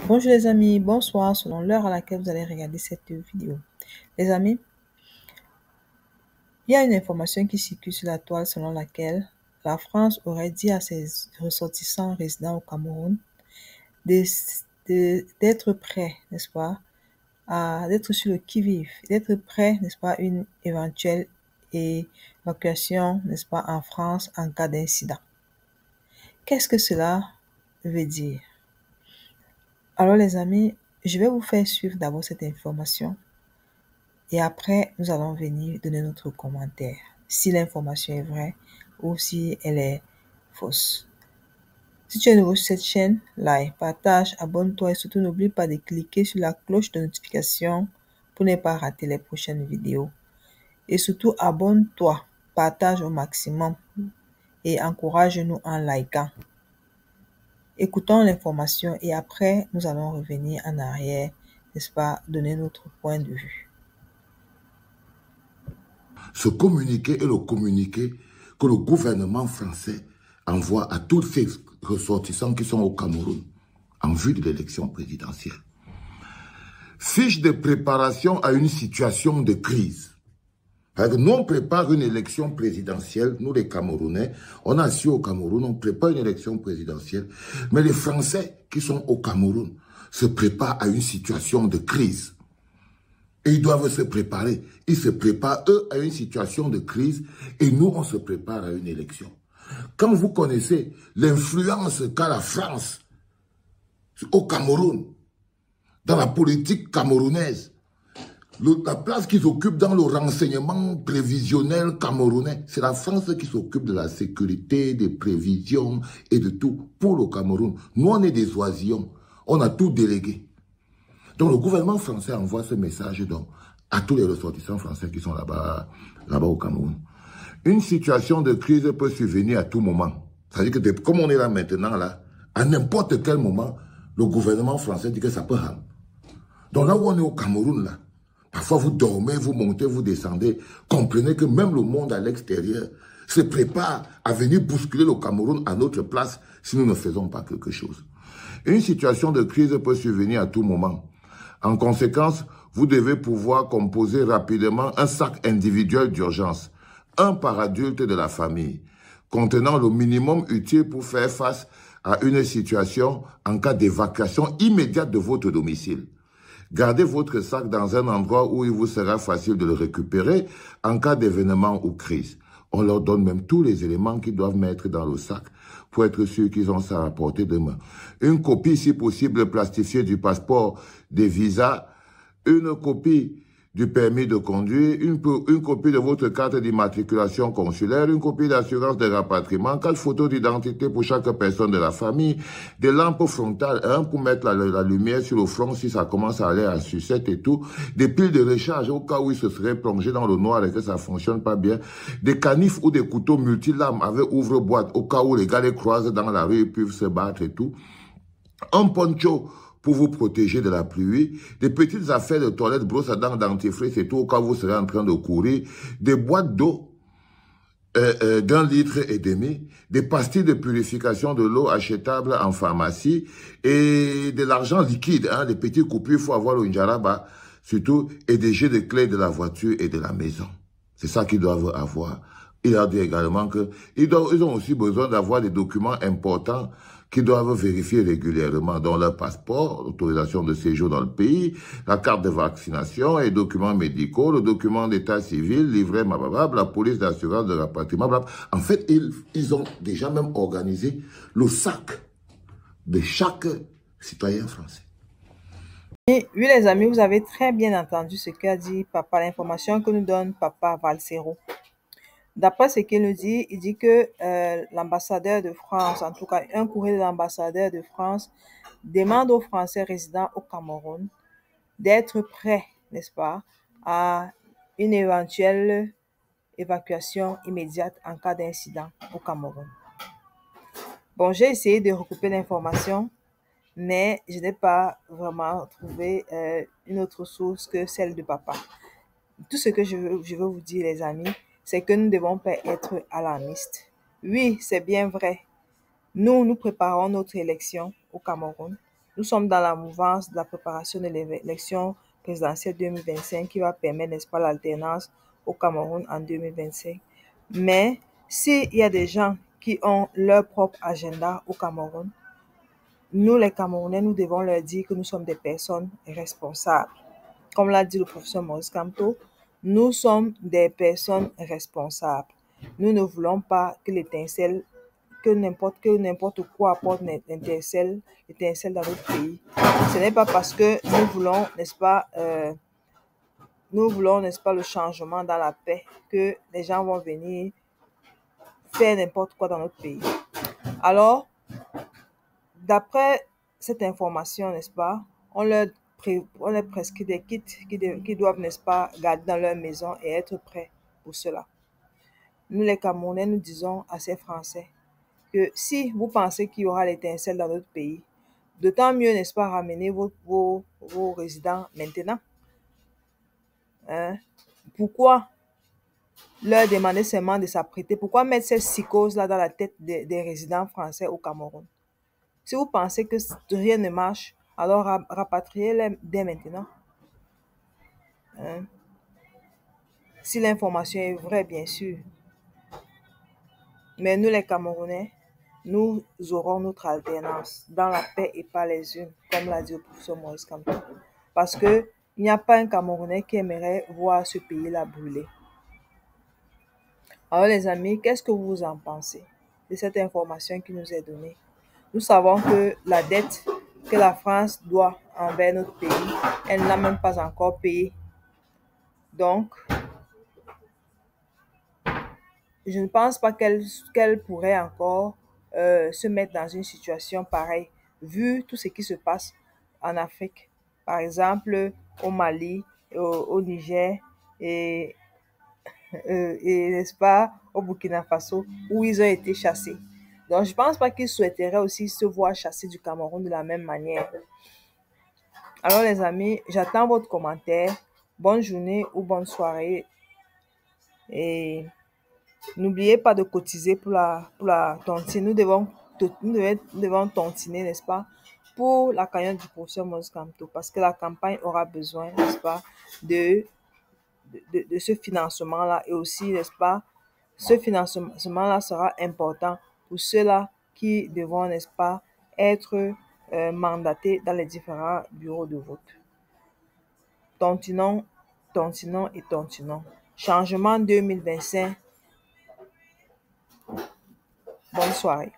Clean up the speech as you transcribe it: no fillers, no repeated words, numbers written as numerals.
Bonjour les amis, bonsoir selon l'heure à laquelle vous allez regarder cette vidéo. Les amis, il y a une information qui circule sur la toile selon laquelle la France aurait dit à ses ressortissants résidant au Cameroun d'être prêts, n'est-ce pas, d'être sur le qui-vive, d'être prêts, n'est-ce pas, à une éventuelle évacuation, n'est-ce pas, en France en cas d'incident. Qu'est-ce que cela veut dire? Alors les amis, je vais vous faire suivre d'abord cette information et après nous allons venir donner notre commentaire, si l'information est vraie ou si elle est fausse. Si tu es nouveau sur cette chaîne, like, partage, abonne-toi et surtout n'oublie pas de cliquer sur la cloche de notification pour ne pas rater les prochaines vidéos. Et surtout abonne-toi, partage au maximum et encourage-nous en likant. Écoutons l'information et après, nous allons revenir en arrière, n'est-ce pas, donner notre point de vue. Ce communiqué est le communiqué que le gouvernement français envoie à tous ces ressortissants qui sont au Cameroun en vue de l'élection présidentielle. Fiche de préparation à une situation de crise. Nous, on prépare une élection présidentielle, nous les Camerounais, on a assis au Cameroun, on prépare une élection présidentielle, mais les Français qui sont au Cameroun se préparent à une situation de crise. Et ils doivent se préparer. Ils se préparent, eux, à une situation de crise, et nous, on se prépare à une élection. Quand vous connaissez l'influence qu'a la France au Cameroun, dans la politique camerounaise, la place qu'ils occupent dans le renseignement prévisionnel camerounais, c'est la France qui s'occupe de la sécurité, des prévisions et de tout pour le Cameroun. Nous, on est des oisillons. On a tout délégué. Donc, le gouvernement français envoie ce message donc, à tous les ressortissants français qui sont là-bas au Cameroun. Une situation de crise peut survenir à tout moment. C'est-à-dire que comme on est là maintenant, là, à n'importe quel moment, le gouvernement français dit que ça peut rendre. Donc là où on est au Cameroun, là, parfois vous dormez, vous montez, vous descendez. Comprenez que même le monde à l'extérieur se prépare à venir bousculer le Cameroun à notre place si nous ne faisons pas quelque chose. Une situation de crise peut survenir à tout moment. En conséquence, vous devez pouvoir composer rapidement un sac individuel d'urgence, un par adulte de la famille, contenant le minimum utile pour faire face à une situation en cas d'évacuation immédiate de votre domicile. Gardez votre sac dans un endroit où il vous sera facile de le récupérer en cas d'événement ou crise. On leur donne même tous les éléments qu'ils doivent mettre dans le sac pour être sûr qu'ils ont ça à portée de main. Une copie, si possible, plastifiée du passeport, des visas, une copie du permis de conduire, une copie de votre carte d'immatriculation consulaire, une copie d'assurance de rapatriement, 4 photos d'identité pour chaque personne de la famille, des lampes frontales, pour mettre la lumière sur le front si ça commence à aller à sucette et tout, des piles de recharge au cas où il se serait plongé dans le noir et que ça fonctionne pas bien, des canifs ou des couteaux multilames avec ouvre-boîte au cas où les gars les croisent dans la rue et peuvent se battre et tout, un poncho pour vous protéger de la pluie, des petites affaires de toilette, brosse à dents, dentifrice et tout, au cas où vous serez en train de courir, des boîtes d'eau d'1,5 litre, des pastilles de purification de l'eau achetables en pharmacie et de l'argent liquide, des petits coupures, il faut avoir le njaraba, surtout, et des jets de clés de la voiture et de la maison. C'est ça qu'ils doivent avoir. Il a dit également qu'ils ont aussi besoin d'avoir des documents importants qu'ils doivent vérifier régulièrement, dont leur passeport, l'autorisation de séjour dans le pays, la carte de vaccination et documents médicaux, le document d'état civil, livret, la police d'assurance de rapatriement. En fait, ils ont déjà même organisé le sac de chaque citoyen français. Et oui les amis, vous avez très bien entendu ce qu'a dit papa, l'information que nous donne papa Valsero. D'après ce qu'il nous dit, il dit que l'ambassadeur de France, en tout cas un courrier de l'ambassadeur de France, demande aux Français résidant au Cameroun d'être prêts, n'est-ce pas, à une éventuelle évacuation immédiate en cas d'incident au Cameroun. Bon, j'ai essayé de recouper l'information, mais je n'ai pas vraiment trouvé une autre source que celle de papa. Tout ce que je veux vous dire, les amis, c'est que nous ne devons pas être alarmistes. Oui, c'est bien vrai. Nous préparons notre élection au Cameroun. Nous sommes dans la mouvance de la préparation de l'élection présidentielle 2025 qui va permettre, n'est-ce pas, l'alternance au Cameroun en 2025. Mais s'il y a des gens qui ont leur propre agenda au Cameroun, nous, les Camerounais, nous devons leur dire que nous sommes des personnes responsables. Comme l'a dit le professeur Maurice Kamto, nous sommes des personnes responsables. Nous ne voulons pas que l'étincelle, que n'importe quoi apporte l'étincelle dans notre pays. Ce n'est pas parce que nous voulons, n'est-ce pas, le changement dans la paix que les gens vont venir faire n'importe quoi dans notre pays. Alors, d'après cette information, n'est-ce pas, on leur prescrit des kits qui doivent, n'est-ce pas, garder dans leur maison et être prêts pour cela. Nous, les Camerounais, nous disons à ces Français que si vous pensez qu'il y aura l'étincelle dans notre pays, d'autant mieux, n'est-ce pas, ramener vos résidents maintenant. Pourquoi leur demander seulement de s'apprêter? Pourquoi mettre ces psychoses-là dans la tête des résidents français au Cameroun? Si vous pensez que rien ne marche, alors rapatriez-les dès maintenant. Si l'information est vraie, bien sûr. Mais nous, les Camerounais, nous aurons notre alternance dans la paix et pas les unes, comme l'a dit le professeur Maurice Kamto. Parce qu'il n'y a pas un Camerounais qui aimerait voir ce pays-là brûler. Alors les amis, qu'est-ce que vous en pensez de cette information qui nous est donnée? Nous savons que la dette que la France doit envers notre pays, elle n'a même pas encore payé. Donc, je ne pense pas qu'elle pourrait encore se mettre dans une situation pareille, vu tout ce qui se passe en Afrique. Par exemple, au Mali, au Niger et n'est-ce pas, au Burkina Faso, où ils ont été chassés. Donc, je ne pense pas qu'ils souhaiteraient aussi se voir chassés du Cameroun de la même manière. Alors, les amis, j'attends votre commentaire. Bonne journée ou bonne soirée. Et n'oubliez pas de cotiser pour la tontine. Nous devons tontiner, n'est-ce pas, pour la cagnotte du professeur Maurice Kamto, parce que la campagne aura besoin, n'est-ce pas, de ce financement-là. Et aussi, n'est-ce pas, ce financement-là sera important pour ceux-là qui devront, n'est-ce pas, être mandatés dans les différents bureaux de vote. Tontinons et tontinons. Changement 2025. Bonne soirée.